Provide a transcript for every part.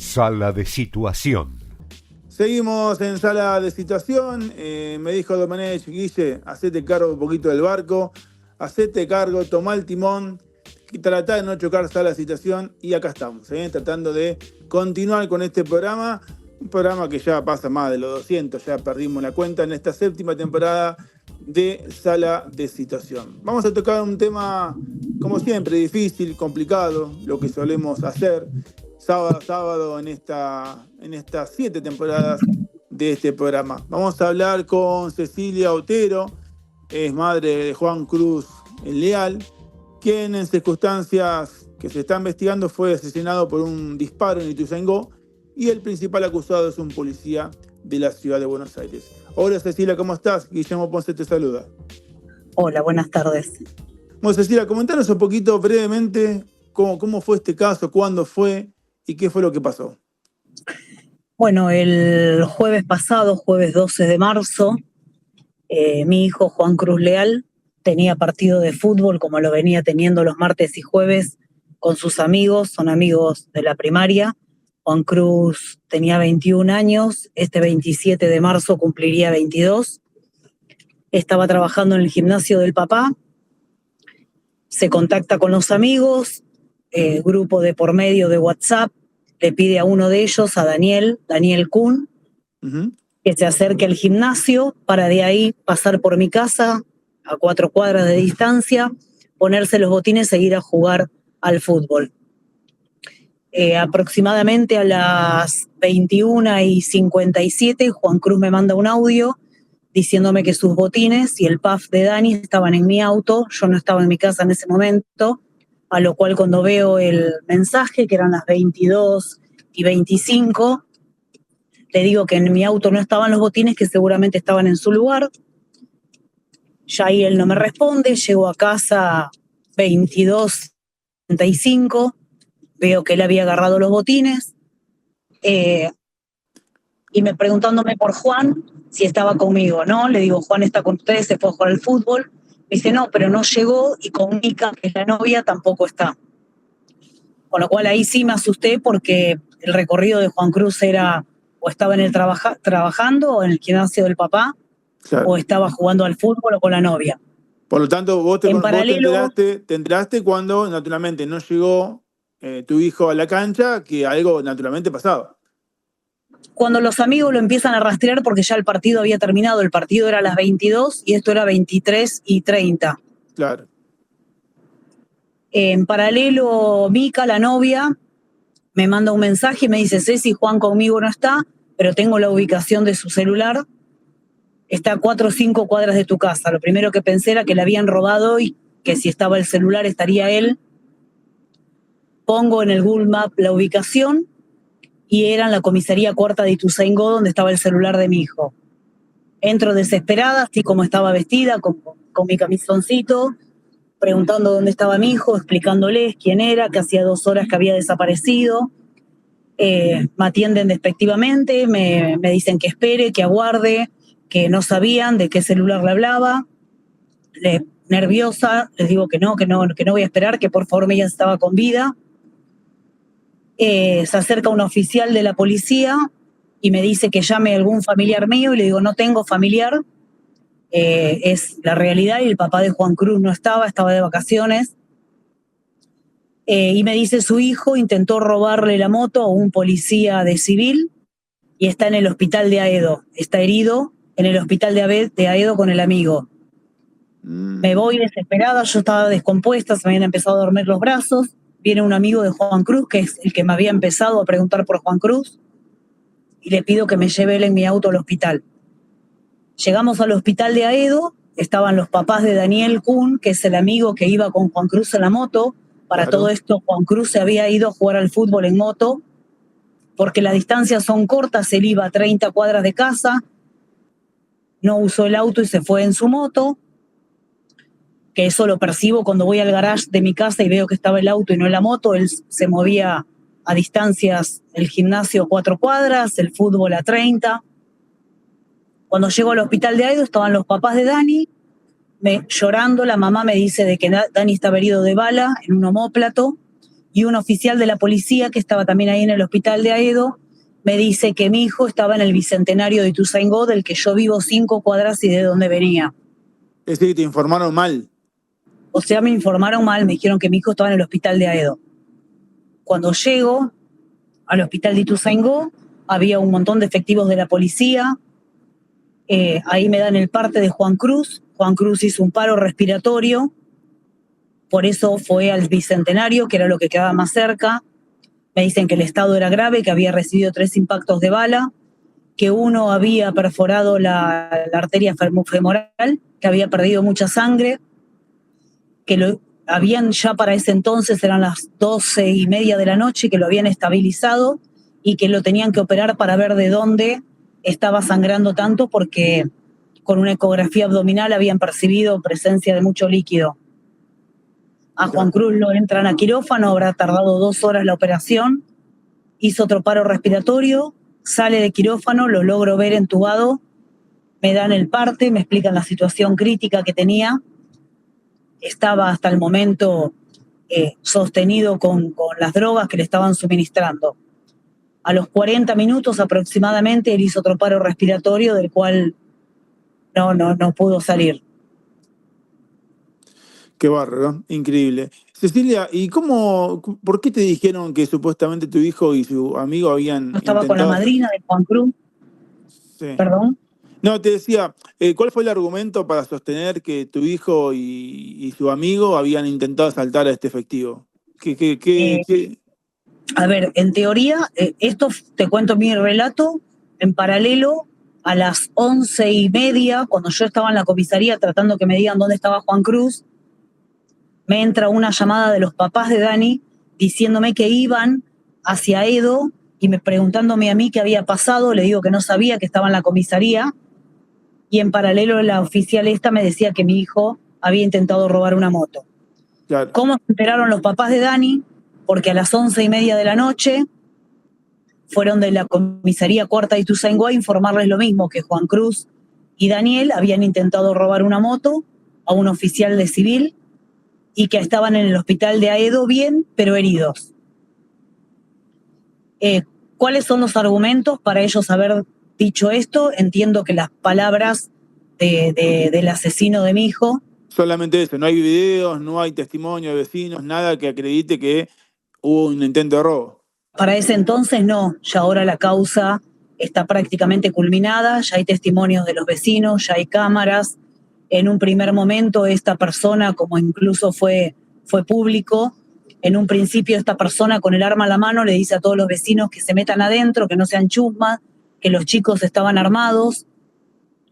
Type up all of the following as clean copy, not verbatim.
Sala de situación. Seguimos en sala de situación. Me dijo Domenech: Guille, hacete cargo un poquito del barco, hacete cargo, tomá el timón y tratá de no chocar sala de situación. Y acá estamos, tratando de continuar con este programa. Un programa que ya pasa más de los 200, ya perdimos la cuenta en esta 7ª temporada de Sala de Situación. Vamos a tocar un tema, como siempre, difícil, complicado, lo que solemos hacer sábado a sábado en estas 7 temporadas de este programa. Vamos a hablar con Cecilia Otero, es madre de Juan Cruz Leal, quien en circunstancias que se está investigando fue asesinado por un disparo en Ituzaingó, y el principal acusado es un policía de la ciudad de Buenos Aires. Hola Cecilia, ¿cómo estás? Guillermo Ponce te saluda. Hola, buenas tardes. Bueno, Cecilia, comentanos un poquito brevemente cómo fue este caso, cuándo fue y qué fue lo que pasó. Bueno, el jueves pasado, jueves 12 de marzo, mi hijo Juan Cruz Leal tenía partido de fútbol como lo venía teniendo los martes y jueves con sus amigos, son amigos de la primaria. Juan Cruz tenía 21 años, este 27 de marzo cumpliría 22. Estaba trabajando en el gimnasio del papá, se contacta con los amigos, grupo de por medio de WhatsApp, le pide a uno de ellos, a Daniel Kuhn, que se acerque al gimnasio para de ahí pasar por mi casa a 4 cuadras de distancia, ponerse los botines e ir a jugar al fútbol. Aproximadamente a las 21:57, Juan Cruz me manda un audio diciéndome que sus botines y el puff de Dani estaban en mi auto. Yo no estaba en mi casa en ese momento, a lo cual cuando veo el mensaje, que eran las 22:25, le digo que en mi auto no estaban los botines, que seguramente estaban en su lugar. Ya ahí él no me responde, llego a casa 22:35, veo que él había agarrado los botines, y me preguntándome por Juan, si estaba conmigo, ¿no? Le digo, Juan está con ustedes, se fue a jugar al fútbol. Me dice, no, pero no llegó, y con Mica, que es la novia, tampoco está. Con lo cual ahí sí me asusté, porque el recorrido de Juan Cruz era o estaba en el trabajando o en el gimnasio del papá, claro, o estaba jugando al fútbol o con la novia. Por lo tanto, vos te enteraste cuando naturalmente no llegó tu hijo a la cancha, que algo naturalmente pasaba. Cuando los amigos lo empiezan a rastrear, porque ya el partido había terminado, el partido era a las 22 y esto era 23:30. Claro. En paralelo, Mica, la novia, me manda un mensaje y me dice, Ceci, Juan conmigo no está, pero tengo la ubicación de su celular, está a 4 o 5 cuadras de tu casa. Lo primero que pensé era que le habían robado y que si estaba el celular estaría él. Pongo en el Google Maps la ubicación y era en la comisaría cuarta de Ituzaingó, donde estaba el celular de mi hijo. Entro desesperada, así como estaba vestida, con mi camisoncito, preguntando dónde estaba mi hijo, explicándoles quién era, que hacía 2 horas que había desaparecido. Me atienden despectivamente, me dicen que espere, que aguarde, que no sabían de qué celular le hablaba. Nerviosa, les digo que no voy a esperar, que por favor ella estaba con vida. Se acerca un oficial de la policía y me dice que llame a algún familiar mío, y le digo, no tengo familiar, es la realidad, y el papá de Juan Cruz no estaba de vacaciones. Y me dice, su hijo intentó robarle la moto a un policía de civil y está en el hospital de Aedo, está herido en el hospital de Aedo con el amigo. Me voy desesperada, yo estaba descompuesta, se me habían empezado a dormir los brazos. Viene un amigo de Juan Cruz, que es el que me había empezado a preguntar por Juan Cruz, y le pido que me lleve él en mi auto al hospital. Llegamos al hospital de Aedo, estaban los papás de Daniel Kuhn, que es el amigo que iba con Juan Cruz en la moto. Para claro. Todo esto, Juan Cruz se había ido a jugar al fútbol en moto, porque las distancias son cortas, él iba a 30 cuadras de casa, no usó el auto y se fue en su moto, que eso lo percibo cuando voy al garage de mi casa y veo que estaba el auto y no la moto. Él se movía a distancias, el gimnasio 4 cuadras, el fútbol a 30. Cuando llego al hospital de Aedo estaban los papás de Dani, llorando. La mamá me dice de que Dani estaba herido de bala en un omóplato, y un oficial de la policía que estaba también ahí en el hospital de Aedo me dice que mi hijo estaba en el Bicentenario de Ituzaingó, del que yo vivo 5 cuadras y de donde venía. Es decir, te informaron mal. O sea, me informaron mal, me dijeron que mi hijo estaba en el hospital de Aedo. Cuando llego al hospital de Ituzaingó, había un montón de efectivos de la policía. Ahí me dan el parte de Juan Cruz. Juan Cruz hizo un paro respiratorio, por eso fue al Bicentenario, que era lo que quedaba más cerca. Me dicen que el estado era grave, que había recibido 3 impactos de bala, que uno había perforado la arteria femoral, que había perdido mucha sangre, que habían ya para ese entonces, eran las 12:30 de la noche, que lo habían estabilizado y que lo tenían que operar para ver de dónde estaba sangrando tanto, porque con una ecografía abdominal habían percibido presencia de mucho líquido. A Juan Cruz lo entran a quirófano, habrá tardado 2 horas la operación, hizo otro paro respiratorio, sale de quirófano, lo logro ver entubado, me dan el parte, me explican la situación crítica que tenía. Estaba hasta el momento sostenido con las drogas que le estaban suministrando. A los 40 minutos aproximadamente él hizo otro paro respiratorio del cual no pudo salir. Qué bárbaro, increíble. Cecilia, por qué te dijeron que supuestamente tu hijo y su amigo habían Yo estaba con la madrina de Juan Cruz. Sí. Perdón. No, te decía, ¿cuál fue el argumento para sostener que tu hijo y su amigo habían intentado asaltar a este efectivo? A ver, en teoría, esto te cuento mi relato, en paralelo a las 11:30, cuando yo estaba en la comisaría tratando que me digan dónde estaba Juan Cruz, me entra una llamada de los papás de Dani diciéndome que iban hacia Edo y preguntándome a mí qué había pasado. Le digo que no sabía, que estaba en la comisaría, y en paralelo la oficial esta me decía que mi hijo había intentado robar una moto. Claro. ¿Cómo se enteraron los papás de Dani? Porque a las 11:30 de la noche fueron de la comisaría cuarta de Ituzaingó a informarles lo mismo, que Juan Cruz y Daniel habían intentado robar una moto a un oficial de civil y que estaban en el hospital de Aedo bien, pero heridos. ¿Cuáles son los argumentos para ellos haber dicho esto? Entiendo que las palabras del asesino de mi hijo. Solamente eso, no hay videos, no hay testimonio de vecinos, nada que acredite que hubo un intento de robo. Para ese entonces no, ya ahora la causa está prácticamente culminada, ya hay testimonios de los vecinos, ya hay cámaras. En un primer momento esta persona, como incluso fue público, en un principio esta persona con el arma a la mano le dice a todos los vecinos que se metan adentro, que no sean chusmas, que los chicos estaban armados.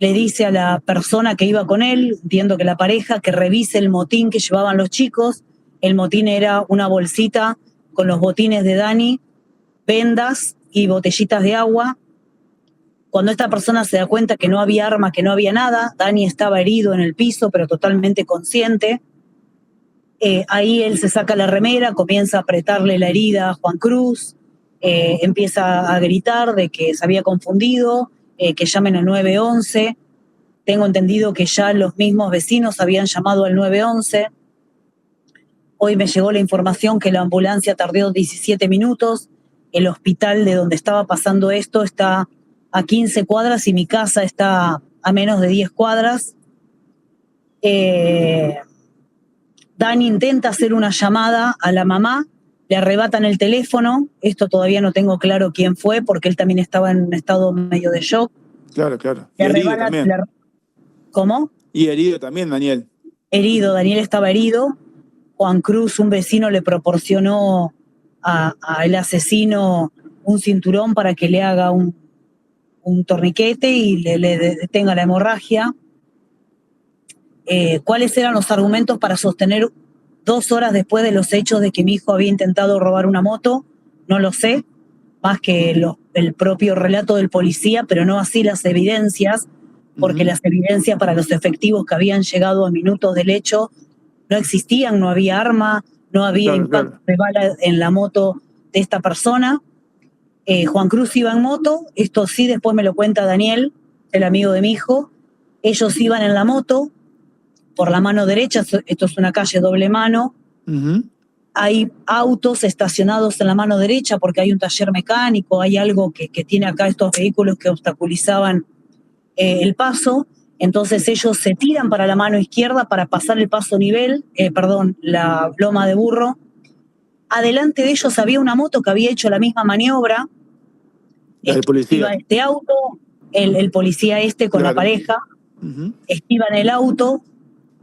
Le dice a la persona que iba con él, entiendo que la pareja, que revise el motín que llevaban los chicos. El motín era una bolsita con los botines de Dani, vendas y botellitas de agua. Cuando esta persona se da cuenta que no había arma, que no había nada, Dani estaba herido en el piso, pero totalmente consciente. Ahí él se saca la remera, comienza a apretarle la herida a Juan Cruz, empieza a gritar de que se había confundido, que llamen al 911. Tengo entendido que ya los mismos vecinos habían llamado al 911. Hoy me llegó la información que la ambulancia tardó 17 minutos. El hospital de donde estaba pasando esto está a 15 cuadras y mi casa está a menos de 10 cuadras. Dani intenta hacer una llamada a la mamá, le arrebatan el teléfono. Esto todavía no tengo claro quién fue, porque él también estaba en un estado medio de shock. Claro. Y herido también. ¿Cómo? Y herido también, Daniel. Herido, Daniel estaba herido. Juan Cruz, un vecino, le proporcionó al asesino un cinturón para que le haga un torniquete y le detenga la hemorragia. ¿Cuáles eran los argumentos para sostener 2 horas después de los hechos de que mi hijo había intentado robar una moto? No lo sé, más que el propio relato del policía, pero no así las evidencias, porque las evidencias para los efectivos que habían llegado a minutos del hecho no existían, no había arma, no había impacto de bala en la moto de esta persona. Juan Cruz iba en moto, esto sí después me lo cuenta Daniel, el amigo de mi hijo. Ellos iban en la moto por la mano derecha, esto es una calle doble mano. hay autos estacionados en la mano derecha porque hay un taller mecánico, hay algo que tiene acá estos vehículos que obstaculizaban el paso. Entonces ellos se tiran para la mano izquierda para pasar el paso nivel, la loma de Burro. Adelante de ellos había una moto que había hecho la misma maniobra. El policía. Iba este auto, el policía con la pareja, esquiva en el auto,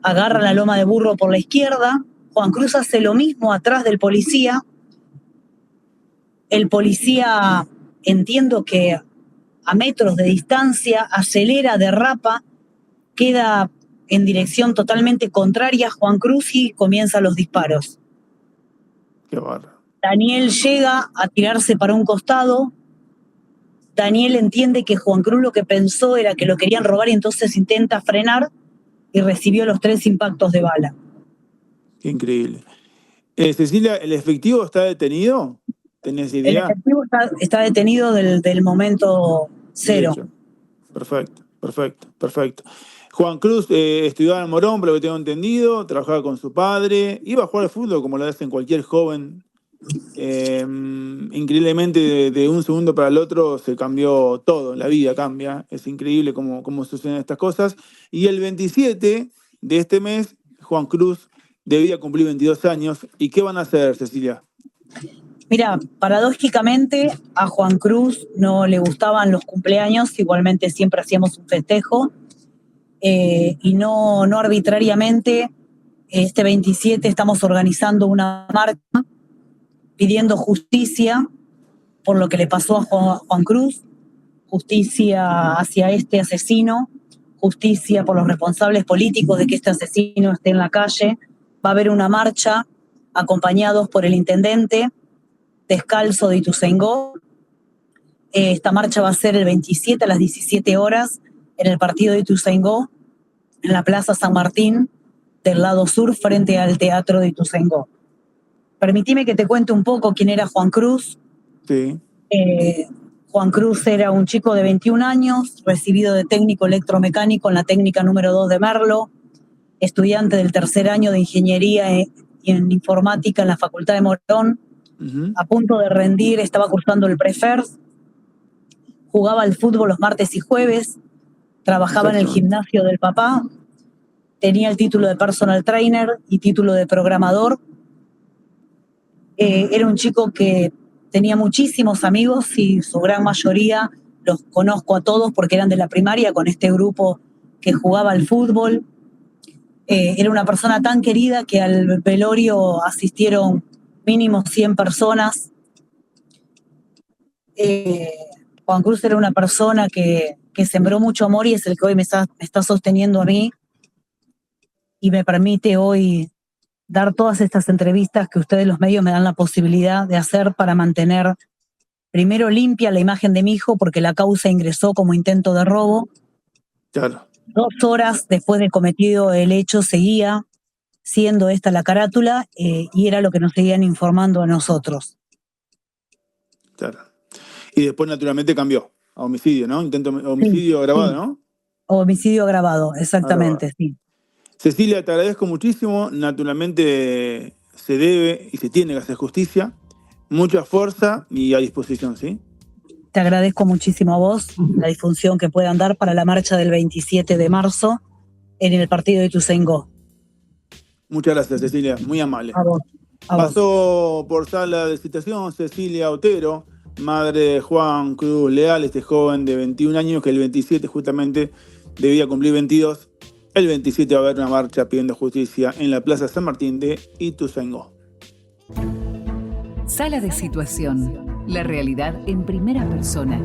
agarra la loma de Burro por la izquierda. Juan Cruz hace lo mismo atrás del policía. El policía, entiendo que a metros de distancia, acelera, derrapa, queda en dirección totalmente contraria a Juan Cruz y comienzan los disparos. Qué bárbaro. Daniel llega a tirarse para un costado. Daniel entiende que Juan Cruz lo que pensó era que lo querían robar y entonces intenta frenar y recibió los 3 impactos de bala. Qué increíble. Cecilia, ¿el efectivo está detenido? ¿Tenés idea? El efectivo está detenido del momento cero. Perfecto. Juan Cruz estudiaba en Morón, por lo que tengo entendido, trabajaba con su padre, iba a jugar al fútbol como lo hacen cualquier joven. Increíblemente de un segundo para el otro se cambió todo, la vida cambia, es increíble cómo suceden estas cosas. Y el 27 de este mes, Juan Cruz debía cumplir 22 años. ¿Y qué van a hacer, Cecilia? Mira, paradójicamente a Juan Cruz no le gustaban los cumpleaños, igualmente siempre hacíamos un festejo, y no arbitrariamente. Este 27 estamos organizando una marcha pidiendo justicia por lo que le pasó a Juan Cruz, justicia hacia este asesino, justicia por los responsables políticos de que este asesino esté en la calle. Va a haber una marcha acompañados por el intendente Descalzo de Ituzaingó. Esta marcha va a ser el 27 a las 17 horas en el partido de Ituzaingó, en la Plaza San Martín, del lado sur, frente al Teatro de Ituzaingó. Permitime que te cuente un poco quién era Juan Cruz. Sí. Juan Cruz era un chico de 21 años, recibido de técnico electromecánico en la técnica número 2 de Merlo, estudiante del 3er año de ingeniería en informática en la Facultad de Morón. A punto de rendir, estaba cursando el Prefers, jugaba al fútbol los martes y jueves, trabajaba en el gimnasio del papá, tenía el título de personal trainer y título de programador. Era un chico que tenía muchísimos amigos y su gran mayoría los conozco a todos porque eran de la primaria con este grupo que jugaba al fútbol. Era una persona tan querida que al velorio asistieron mínimo 100 personas. Juan Cruz era una persona que sembró mucho amor y es el que hoy me está sosteniendo a mí y me permite hoy dar todas estas entrevistas que ustedes los medios me dan la posibilidad de hacer para mantener primero limpia la imagen de mi hijo, porque la causa ingresó como intento de robo. Claro. 2 horas después de cometido el hecho seguía siendo esta la carátula, y era lo que nos seguían informando a nosotros. Claro. Y después naturalmente cambió a homicidio, ¿no? Homicidio agravado, sí. ¿No? Homicidio agravado, exactamente, sí. Cecilia, te agradezco muchísimo. Naturalmente se debe y se tiene que hacer justicia. Mucha fuerza y a disposición, ¿sí? Te agradezco muchísimo a vos la difusión que puedan dar para la marcha del 27 de marzo en el partido de Ituzaingó. Muchas gracias, Cecilia. Muy amable. A vos. Pasó por sala de citación Cecilia Otero, madre de Juan Cruz Leal, este joven de 21 años que el 27 justamente debía cumplir 22. El 27 va a haber una marcha pidiendo justicia en la Plaza San Martín de Ituzaingó. Sala de situación. La realidad en primera persona.